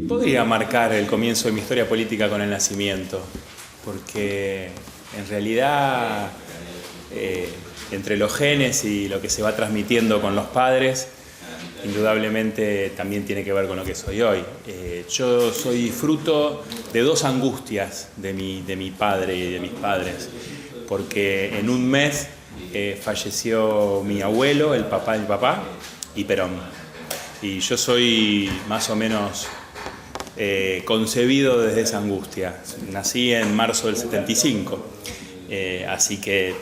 Podría marcar el comienzo de mi historia política con el nacimiento, porque en realidad entre los genes y lo que se va transmitiendo con los padres, indudablemente también tiene que ver con lo que soy hoy. Yo soy fruto de dos angustias de mi padre y de mis padres, porque en un mes falleció mi abuelo, el papá de mi papá, y Perón. Y yo soy más o menos concebido desde esa angustia. Nací en marzo del 75, así que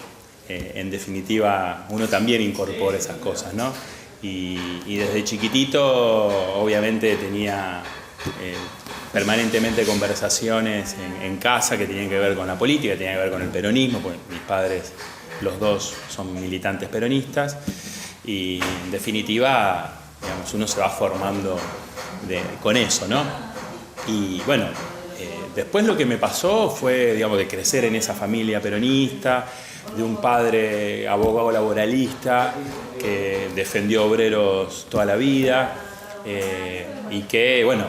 en definitiva uno también incorpora esas cosas, ¿no? Y desde chiquitito obviamente tenía permanentemente conversaciones en casa que tenían que ver con la política, que tenían que ver con el peronismo, porque mis padres, los dos, son militantes peronistas, y en definitiva, digamos, uno se va formando con eso, ¿no? Y bueno, después lo que me pasó fue, digamos, de crecer en esa familia peronista, de un padre abogado laboralista que defendió obreros toda la vida, y que, bueno,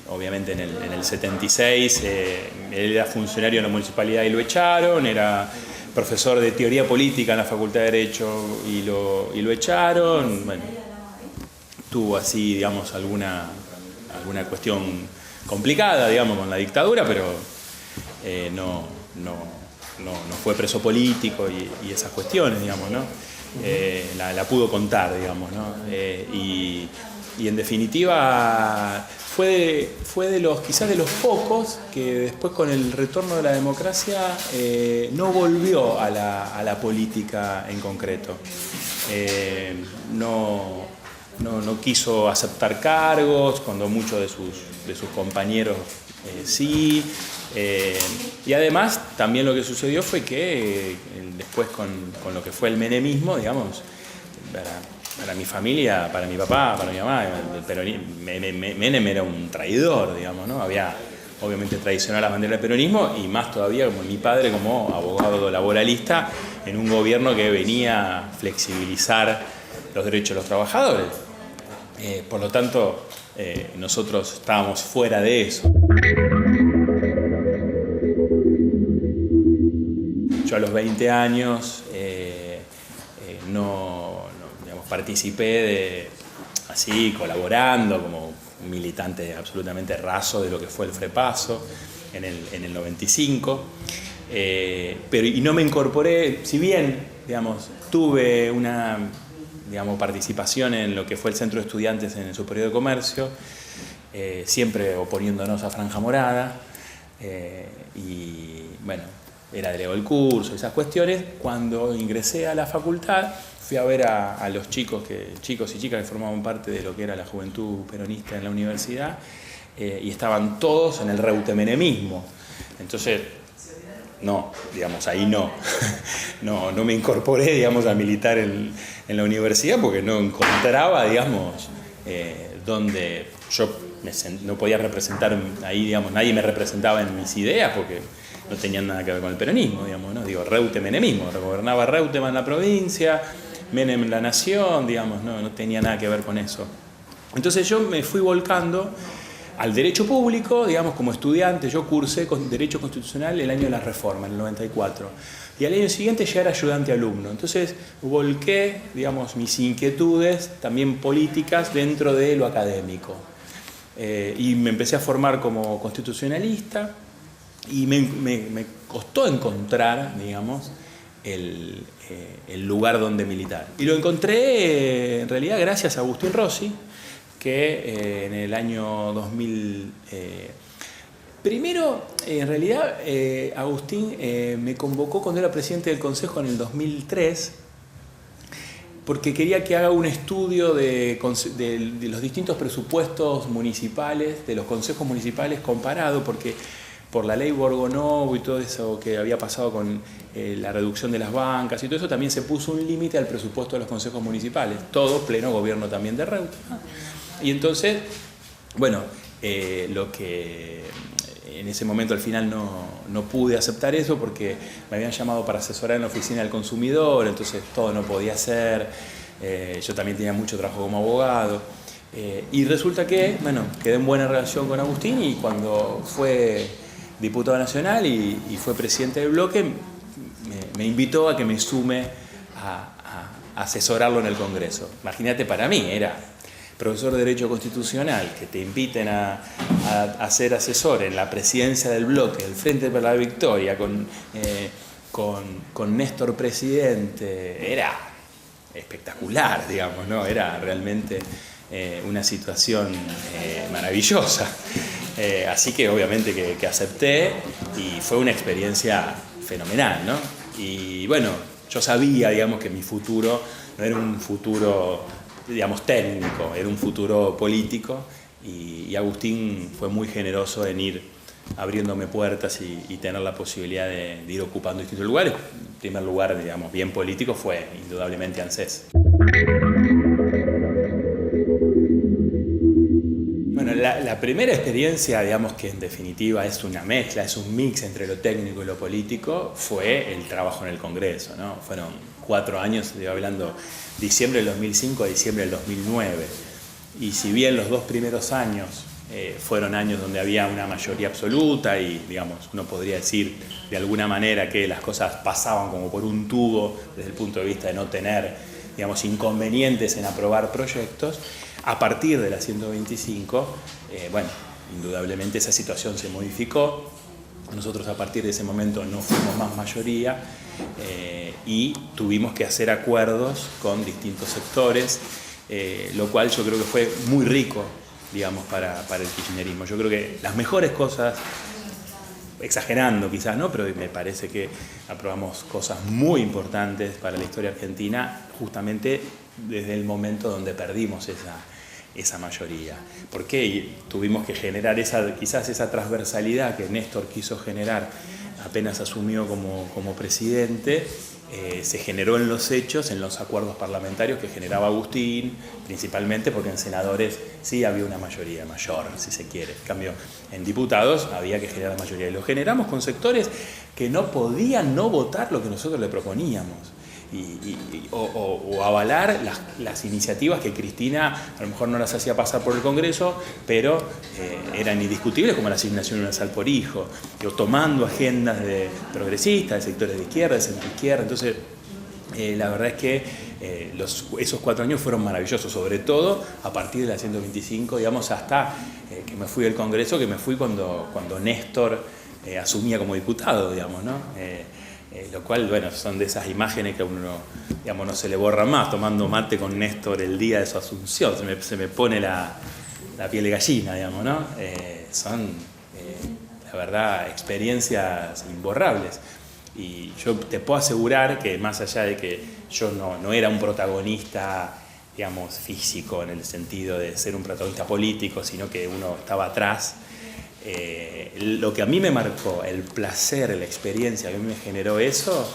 obviamente en el 76 él era funcionario en la municipalidad y lo echaron, era profesor de teoría política en la Facultad de Derecho y lo echaron. Bueno, tuvo así, digamos, alguna cuestión complicada, digamos, con la dictadura, pero no fue preso político y esas cuestiones, digamos, ¿no? La pudo contar, digamos, ¿no? Y en definitiva fue de los, quizás de los pocos que después, con el retorno de la democracia, no volvió a la política en concreto. No quiso aceptar cargos, cuando muchos de sus compañeros sí. Y además también lo que sucedió fue que después con lo que fue el menemismo, digamos, para mi familia, para mi papá, para mi mamá, Menem era un traidor, digamos, ¿no? Había obviamente traicionado la bandera del peronismo, y más todavía como mi padre como abogado laboralista en un gobierno que venía a flexibilizar los derechos de los trabajadores. Por lo tanto, nosotros estábamos fuera de eso. Yo a los 20 años digamos, participé así, colaborando como un militante absolutamente raso de lo que fue el Frepaso en el 95, y no me incorporé, si bien, digamos, tuve una, digamos, participación en lo que fue el Centro de Estudiantes en el Superior de Comercio, siempre oponiéndonos a Franja Morada, y bueno, era delegado del curso, esas cuestiones. Cuando ingresé a la facultad, fui a ver a los chicos y chicas que formaban parte de lo que era la juventud peronista en la universidad, y estaban todos en el reutemenemismo. Entonces, no, digamos, ahí no me incorporé, digamos, a militar en la universidad, porque no encontraba, digamos, donde yo no podía representar ahí, digamos, nadie me representaba en mis ideas, porque no tenían nada que ver con el peronismo, digamos, ¿no? Digo, Reutemenemismo, gobernaba Reutemann en la provincia, Menem en la nación, digamos, no tenía nada que ver con eso. Entonces yo me fui volcando al derecho público, digamos, como estudiante. Yo cursé con Derecho Constitucional el año de la Reforma, en el 94. Y al año siguiente ya era ayudante alumno. Entonces volqué, digamos, mis inquietudes, también políticas, dentro de lo académico. Y me empecé a formar como constitucionalista, y me costó encontrar, digamos, el lugar donde militar. Y lo encontré, en realidad, gracias a Agustín Rossi, que en el año 2000... primero, en realidad, Agustín me convocó cuando era presidente del Consejo en el 2003, porque quería que haga un estudio de los distintos presupuestos municipales, de los consejos municipales comparado, porque por la ley Borgonovo y todo eso que había pasado con la reducción de las bancas y todo eso, también se puso un límite al presupuesto de los consejos municipales, todo pleno gobierno también de Reutemann. Y entonces, bueno, lo que en ese momento al final no pude aceptar eso, porque me habían llamado para asesorar en la oficina del consumidor, entonces todo no podía ser. Yo también tenía mucho trabajo como abogado. Y resulta que, bueno, quedé en buena relación con Agustín, y cuando fue diputado nacional y fue presidente del bloque, me invitó a que me sume a asesorarlo en el Congreso. Imagínate, para mí era profesor de Derecho Constitucional, que te inviten a ser asesor en la presidencia del bloque, el Frente para la Victoria, con Néstor presidente. Era espectacular, digamos, ¿no? Era realmente una situación maravillosa. Así que obviamente que acepté, y fue una experiencia fenomenal, ¿no? Y bueno, yo sabía, digamos, que mi futuro no era un futuro, digamos, técnico, era un futuro político, y Agustín fue muy generoso en ir abriéndome puertas y tener la posibilidad de ir ocupando distintos lugares. En primer lugar, digamos, bien político, fue indudablemente ANSES. Bueno, la primera experiencia, digamos, que en definitiva es una mezcla, es un mix entre lo técnico y lo político, fue el trabajo en el Congreso, ¿no? Fueron 4 años, estoy hablando diciembre del 2005 a diciembre del 2009. Y si bien los 2 primeros años fueron años donde había una mayoría absoluta y, digamos, uno podría decir de alguna manera que las cosas pasaban como por un tubo desde el punto de vista de no tener, digamos, inconvenientes en aprobar proyectos, a partir de la 125, bueno, indudablemente esa situación se modificó. Nosotros a partir de ese momento no fuimos más mayoría, y tuvimos que hacer acuerdos con distintos sectores, lo cual yo creo que fue muy rico, digamos, para el kirchnerismo. Yo creo que las mejores cosas, exagerando quizás, ¿no?, pero me parece que aprobamos cosas muy importantes para la historia argentina justamente desde el momento donde perdimos esa mayoría. ¿Por qué tuvimos que generar quizás esa transversalidad que Néstor quiso generar apenas asumió como presidente? Se generó en los hechos, en los acuerdos parlamentarios que generaba Agustín, principalmente porque en senadores sí había una mayoría mayor, si se quiere. En cambio, en diputados había que generar la mayoría. Y lo generamos con sectores que no podían no votar lo que nosotros le proponíamos. O avalar las iniciativas que Cristina a lo mejor no las hacía pasar por el Congreso, pero eran indiscutibles, como la asignación universal por hijo, o tomando agendas de progresistas, de sectores de izquierda, de centroizquierda. Entonces, la verdad es que esos 4 años fueron maravillosos, sobre todo a partir de la 125, digamos, hasta que me fui del Congreso, que me fui cuando Néstor asumía como diputado, digamos, ¿no? Lo cual, bueno, son de esas imágenes que a uno, digamos, no se le borra más, tomando mate con Néstor el día de su asunción. Se me pone la piel de gallina, digamos, ¿no? Son, la verdad, experiencias imborrables. Y yo te puedo asegurar que, más allá de que yo no era un protagonista, digamos, físico, en el sentido de ser un protagonista político, sino que uno estaba atrás, lo que a mí me marcó, el placer, la experiencia que a mí me generó eso,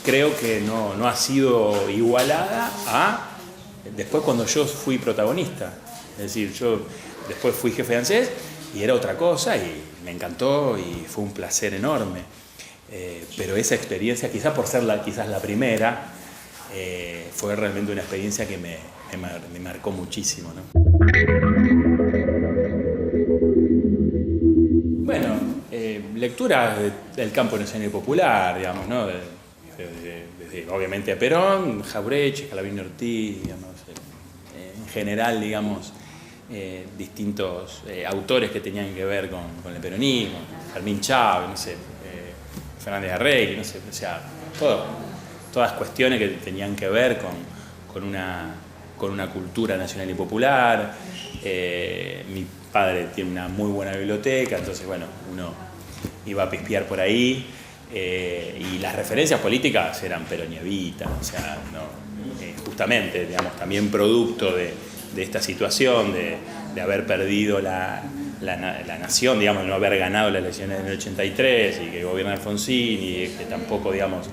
creo que no ha sido igualada a después cuando yo fui protagonista. Es decir, yo después fui jefe de ANSES y era otra cosa y me encantó y fue un placer enorme. Pero esa experiencia, quizás por ser quizás la primera, fue realmente una experiencia que me marcó muchísimo, ¿no? Bueno, lectura del campo nacional y popular, digamos, ¿no? Desde, obviamente, a Perón, Jauretche, Scalabrini Ortiz, digamos, en general, digamos, distintos autores que tenían que ver con el peronismo, Fermín Chávez, no sé, Fernández Arregui, no sé, o sea, todas cuestiones que tenían que ver con una cultura nacional y popular. Mi padre tiene una muy buena biblioteca, entonces, bueno, uno iba a pispear por ahí, y las referencias políticas eran Perón y Evita, o sea, justamente, digamos, también producto de esta situación, de haber perdido la nación, digamos, de no haber ganado las elecciones en el 83 y que gobierna Alfonsín, y que tampoco, digamos,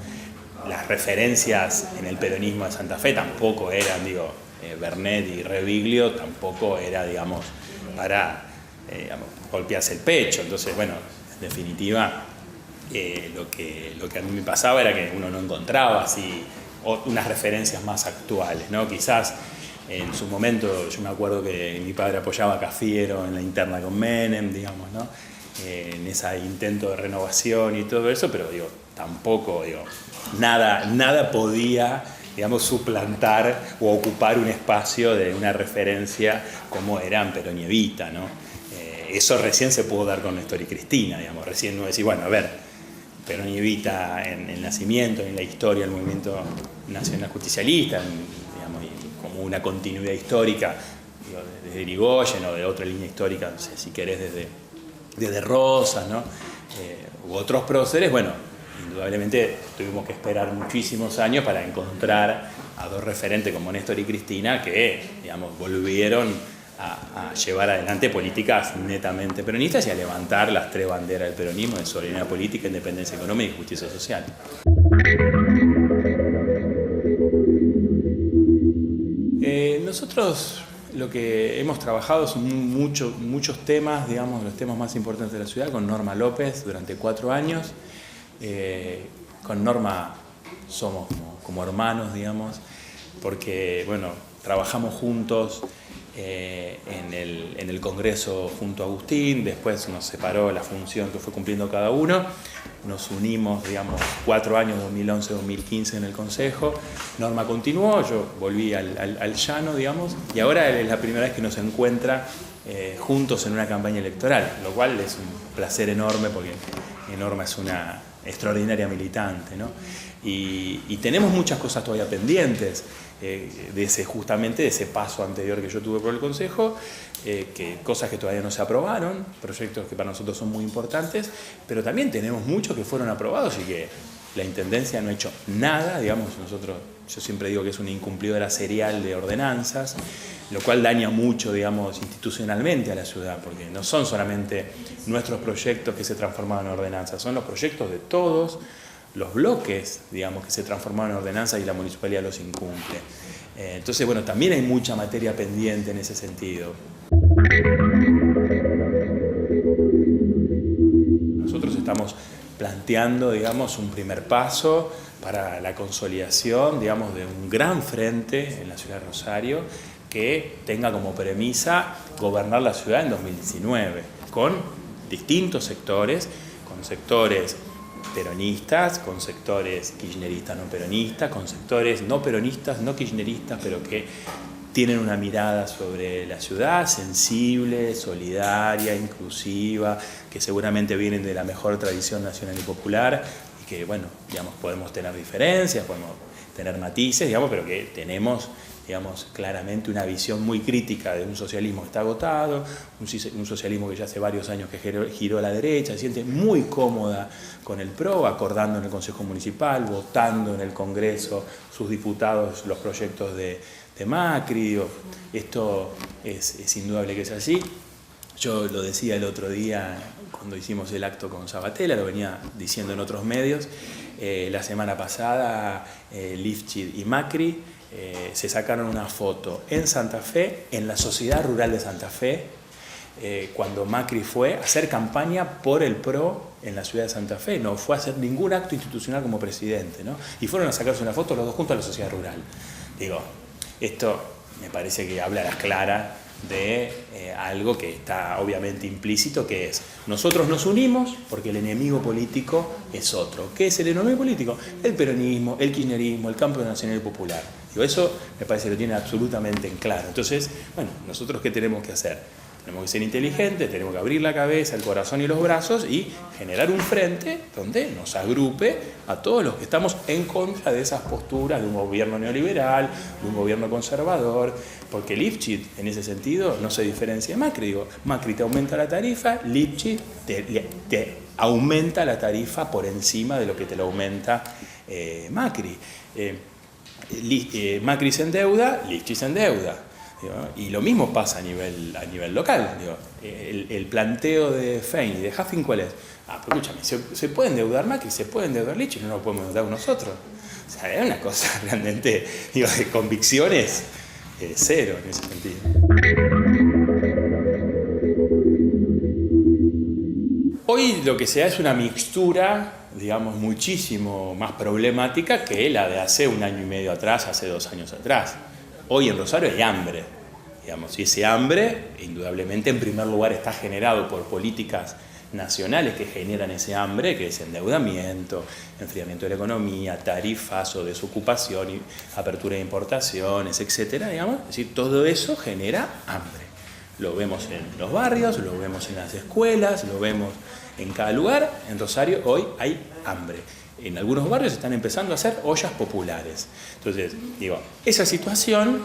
las referencias en el peronismo de Santa Fe tampoco eran, digo, Bernet y Reviglio tampoco era, digamos, para digamos, golpearse el pecho. Entonces, bueno, en definitiva, lo que a mí me pasaba era que uno no encontraba así unas referencias más actuales, ¿no? Quizás En su momento, yo me acuerdo que mi padre apoyaba a Cafiero en la interna con Menem, digamos, ¿no? En ese intento de renovación y todo eso, pero digo, tampoco, digo, nada podía, digamos, suplantar o ocupar un espacio de una referencia como eran Perón y Evita, ¿no? Eso recién se pudo dar con Néstor y Cristina, digamos, recién no decir, bueno, a ver, Perón y Evita en el nacimiento, en la historia del movimiento nacional justicialista, digamos, y como una continuidad histórica, digo, desde Irigoyen o de otra línea histórica, no sé si querés desde Rosas, ¿no? U otros próceres, bueno, indudablemente tuvimos que esperar muchísimos años para encontrar a dos referentes como Néstor y Cristina que, digamos, volvieron a llevar adelante políticas netamente peronistas y a levantar las tres banderas del peronismo de soberanía política, independencia económica y justicia social. Nosotros lo que hemos trabajado son muchos temas, digamos, los temas más importantes de la ciudad, con Norma López durante 4 años. Con Norma somos como hermanos, digamos, porque, bueno, trabajamos juntos en el Congreso junto a Agustín, después nos separó la función que fue cumpliendo cada uno, nos unimos, digamos, 4 años, 2011-2015 en el Consejo, Norma continuó, yo volví al llano, digamos, y ahora es la primera vez que nos encuentra juntos en una campaña electoral, lo cual es un placer enorme porque Norma es una extraordinaria militante, ¿no? Y tenemos muchas cosas todavía pendientes justamente de ese paso anterior que yo tuve por el Consejo, cosas que todavía no se aprobaron, proyectos que para nosotros son muy importantes, pero también tenemos muchos que fueron aprobados y que la Intendencia no ha hecho nada, digamos, yo siempre digo que es una incumplidora serial de ordenanzas, lo cual daña mucho, digamos, institucionalmente a la ciudad, porque no son solamente nuestros proyectos que se transformaban en ordenanzas, son los proyectos de todos los bloques, digamos, que se transformaron en ordenanzas y la municipalidad los incumple. Entonces, bueno, también hay mucha materia pendiente en ese sentido. Nosotros estamos planteando, digamos, un primer paso para la consolidación, digamos, de un gran frente en la ciudad de Rosario que tenga como premisa gobernar la ciudad en 2019, con distintos sectores, con sectores peronistas, con sectores kirchneristas no peronistas, con sectores no peronistas, no kirchneristas, pero que tienen una mirada sobre la ciudad sensible, solidaria, inclusiva, que seguramente vienen de la mejor tradición nacional y popular y que, bueno, digamos, podemos tener diferencias, podemos tener matices, digamos, pero que tenemos, digamos, claramente una visión muy crítica de un socialismo que está agotado, un socialismo que ya hace varios años que giró a la derecha, se siente muy cómoda con el PRO, acordando en el Consejo Municipal, votando en el Congreso sus diputados los proyectos de Macri. Digo, esto es indudable que es así. Yo lo decía el otro día cuando hicimos el acto con Sabatella, lo venía diciendo en otros medios. La semana pasada Lifchit y Macri se sacaron una foto en Santa Fe, en la Sociedad Rural de Santa Fe, cuando Macri fue a hacer campaña por el PRO en la ciudad de Santa Fe, no fue a hacer ningún acto institucional como presidente, ¿no? Y fueron a sacarse una foto los dos juntos a la Sociedad Rural. Digo, esto me parece que habla a las claras de algo que está obviamente implícito, que es nosotros nos unimos porque el enemigo político es otro. ¿Qué es el enemigo político? El peronismo, el kirchnerismo, el campo nacional y popular. Digo, eso me parece que lo tiene absolutamente en claro. Entonces, bueno, ¿nosotros qué tenemos que hacer? Tenemos que ser inteligentes, tenemos que abrir la cabeza, el corazón y los brazos y generar un frente donde nos agrupe a todos los que estamos en contra de esas posturas de un gobierno neoliberal, de un gobierno conservador, porque Lifchit en ese sentido no se diferencia de Macri. Digo, Macri te aumenta la tarifa, Lifchit te aumenta la tarifa por encima de lo que te lo aumenta Macri. Macri se endeuda, Lifchit se endeuda. Y lo mismo pasa a nivel local. El planteo de Fein y de Huffing, ¿cuál es? Pero escúchame, se puede endeudar Macri, se puede endeudar Lifchit, no lo podemos endeudar nosotros. O sea, es una cosa realmente, de convicciones cero en ese sentido. Hoy lo que se da es una mixtura, digamos, muchísimo más problemática que la de hace 1 año y medio atrás, hace 2 años atrás. hoy en Rosario hay hambre, digamos, y ese hambre, indudablemente, en primer lugar está generado por políticas nacionales que generan ese hambre, que es endeudamiento, enfriamiento de la economía, tarifas o desocupación, y apertura de importaciones, etcétera, digamos. Es decir, todo eso genera hambre. Lo vemos en los barrios, lo vemos en las escuelas, lo vemos en cada lugar. En Rosario hoy hay hambre. En algunos barrios están empezando a hacer ollas populares. Entonces, digo, esa situación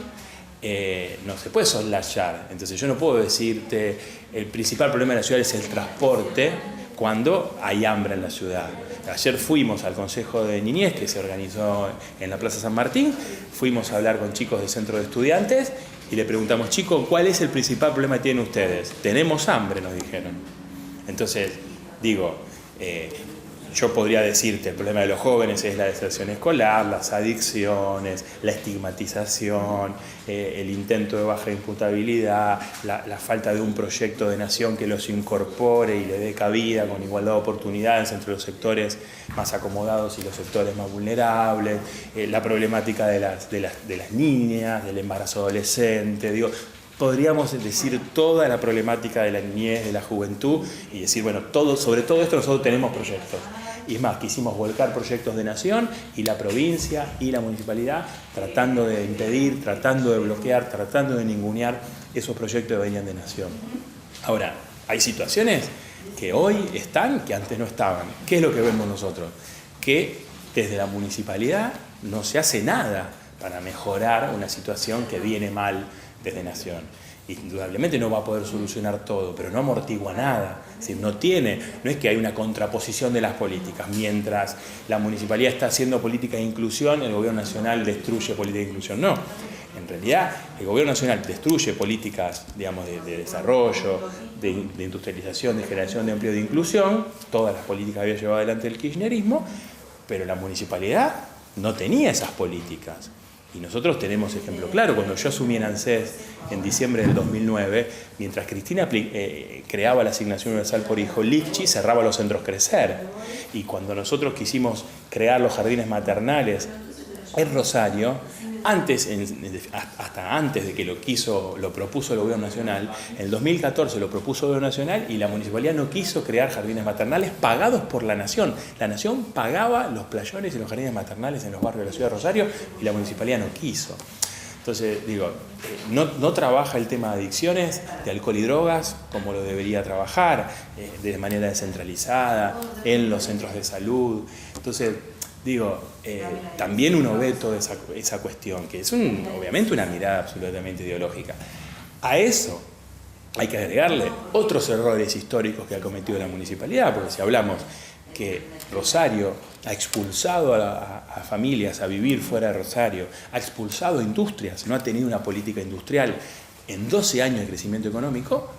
no se puede soslayar. Entonces yo no puedo decirte el principal problema de la ciudad es el transporte cuando hay hambre en la ciudad. Ayer fuimos al Consejo de Niñez que se organizó en la Plaza San Martín, fuimos a hablar con chicos del centro de estudiantes y le preguntamos, chicos, ¿cuál es el principal problema que tienen ustedes? Tenemos hambre, nos dijeron. Entonces, digo, yo podría decirte, el problema de los jóvenes es la deserción escolar, las adicciones, la estigmatización, el intento de baja imputabilidad, la falta de un proyecto de nación que los incorpore y le dé cabida con igualdad de oportunidades entre los sectores más acomodados y los sectores más vulnerables, la problemática de las niñas, del embarazo adolescente, digo, podríamos decir toda la problemática de la niñez, de la juventud, y decir, bueno, sobre todo esto nosotros tenemos proyectos. Y es más, quisimos volcar proyectos de nación y la provincia y la municipalidad tratando de impedir, tratando de bloquear, tratando de ningunear esos proyectos que venían de nación. Ahora, hay situaciones que hoy están, que antes no estaban. ¿Qué es lo que vemos nosotros? Que desde la municipalidad no se hace nada para mejorar una situación que viene mal desde nación. Indudablemente no va a poder solucionar todo, pero no amortigua nada. Es decir, no es que hay una contraposición de las políticas. Mientras la municipalidad está haciendo política de inclusión, el gobierno nacional destruye política de inclusión. No, en realidad el gobierno nacional destruye políticas, digamos, de desarrollo, de industrialización, de generación de empleo, de inclusión. Todas las políticas había llevado adelante el kirchnerismo, pero la municipalidad no tenía esas políticas. Y nosotros tenemos ejemplo claro. Cuando yo asumí en ANSES en diciembre del 2009, mientras Cristina creaba la asignación universal por hijo, Lifchi cerraba los centros Crecer. Y cuando nosotros quisimos crear los jardines maternales en Rosario, hasta antes de que lo propuso el gobierno nacional, en el 2014 lo propuso el gobierno nacional y la municipalidad no quiso crear jardines maternales pagados por la nación. La nación pagaba los playones y los jardines maternales en los barrios de la ciudad de Rosario y la municipalidad no quiso. Entonces, digo, no trabaja el tema de adicciones, de alcohol y drogas, como lo debería trabajar, de manera descentralizada, en los centros de salud. Entonces, digo, también uno ve toda esa cuestión, que es obviamente una mirada absolutamente ideológica. A eso hay que agregarle otros errores históricos que ha cometido la municipalidad, porque si hablamos que Rosario ha expulsado a familias a vivir fuera de Rosario, ha expulsado industrias, no ha tenido una política industrial en 12 años de crecimiento económico,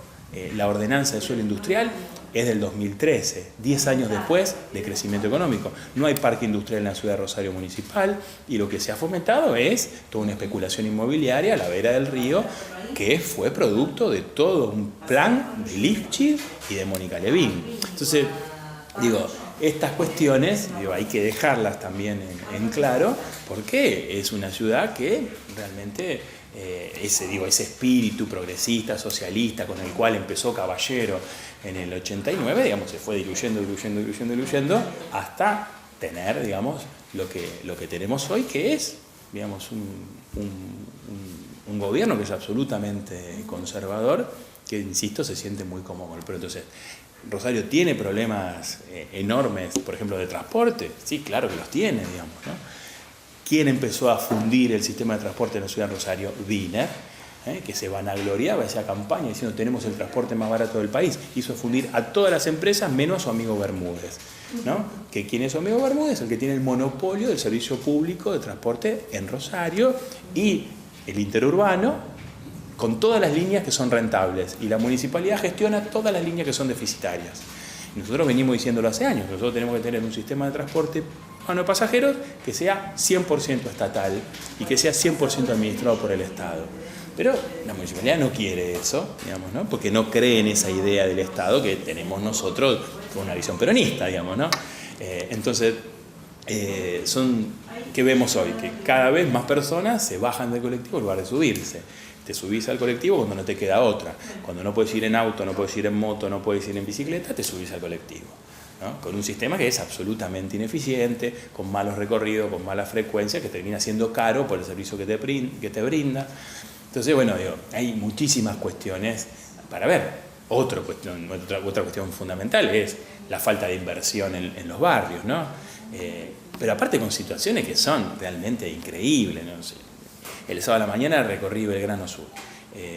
la ordenanza de suelo industrial es del 2013, 10 años después de crecimiento económico. No hay parque industrial en la ciudad de Rosario municipal y lo que se ha fomentado es toda una especulación inmobiliaria a la vera del río que fue producto de todo un plan de Lifchi y de Mónica Levín. Entonces, digo, estas cuestiones hay que dejarlas también en claro porque es una ciudad que realmente ese espíritu progresista, socialista con el cual empezó Caballero en el 89, digamos, se fue diluyendo hasta tener, digamos, lo que tenemos hoy, que es, digamos, un gobierno que es absolutamente conservador, que, insisto, se siente muy cómodo. Pero entonces, ¿Rosario tiene problemas enormes, por ejemplo, de transporte? Sí, claro que los tiene, digamos, ¿no? ¿Quién empezó a fundir el sistema de transporte en la ciudad de Rosario? Wiener, que se vanagloriaba esa campaña diciendo tenemos el transporte más barato del país. Hizo fundir a todas las empresas menos a su amigo Bermúdez, ¿no? Que ¿quién es su amigo Bermúdez? El que tiene el monopolio del servicio público de transporte en Rosario y el interurbano con todas las líneas que son rentables. Y la municipalidad gestiona todas las líneas que son deficitarias. Y nosotros venimos diciéndolo hace años. Nosotros tenemos que tener un sistema de transporte de pasajeros que sea 100% estatal y que sea 100% administrado por el Estado. Pero la municipalidad no quiere eso, digamos, ¿no? Porque no cree en esa idea del Estado que tenemos nosotros con una visión peronista, digamos, ¿no? Entonces, son ¿qué vemos hoy? Que cada vez más personas se bajan del colectivo en lugar de subirse. Te subís al colectivo cuando no te queda otra. Cuando no puedes ir en auto, no puedes ir en moto, no puedes ir en bicicleta, te subís al colectivo, ¿no? Con un sistema que es absolutamente ineficiente, con malos recorridos, con mala frecuencia, que termina siendo caro por el servicio que te brinda. Entonces, bueno, digo, hay muchísimas cuestiones para ver. Otra cuestión fundamental es la falta de inversión en los barrios, ¿no? Pero aparte con situaciones que son realmente increíbles, ¿no? El sábado a la mañana recorrí Belgrano Sur,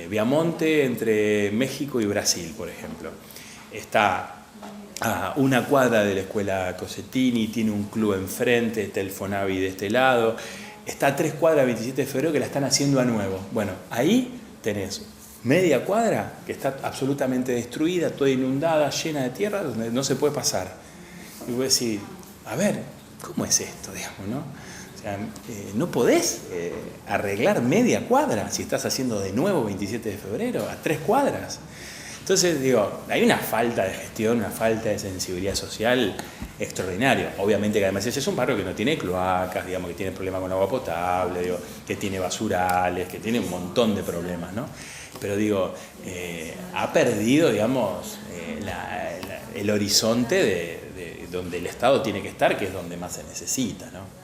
Viamonte entre México y Brasil, por ejemplo. Está a una cuadra de la escuela Cosettini, tiene un club enfrente, está el Fonavi de este lado, está a 3 cuadras 27 de febrero que la están haciendo a nuevo. Bueno, ahí tenés media cuadra que está absolutamente destruida, toda inundada, llena de tierra, donde no se puede pasar. Y vos decís, a ver, ¿cómo es esto, digamos, no? O sea, no podés arreglar media cuadra si estás haciendo de nuevo 27 de febrero, a 3 cuadras. Entonces, digo, hay una falta de gestión, una falta de sensibilidad social extraordinaria. Obviamente que además ese es un barrio que no tiene cloacas, digamos, que tiene problemas con agua potable, digo, que tiene basurales, que tiene un montón de problemas, ¿no? Pero digo, ha perdido, digamos, el horizonte de donde el Estado tiene que estar, que es donde más se necesita, ¿no?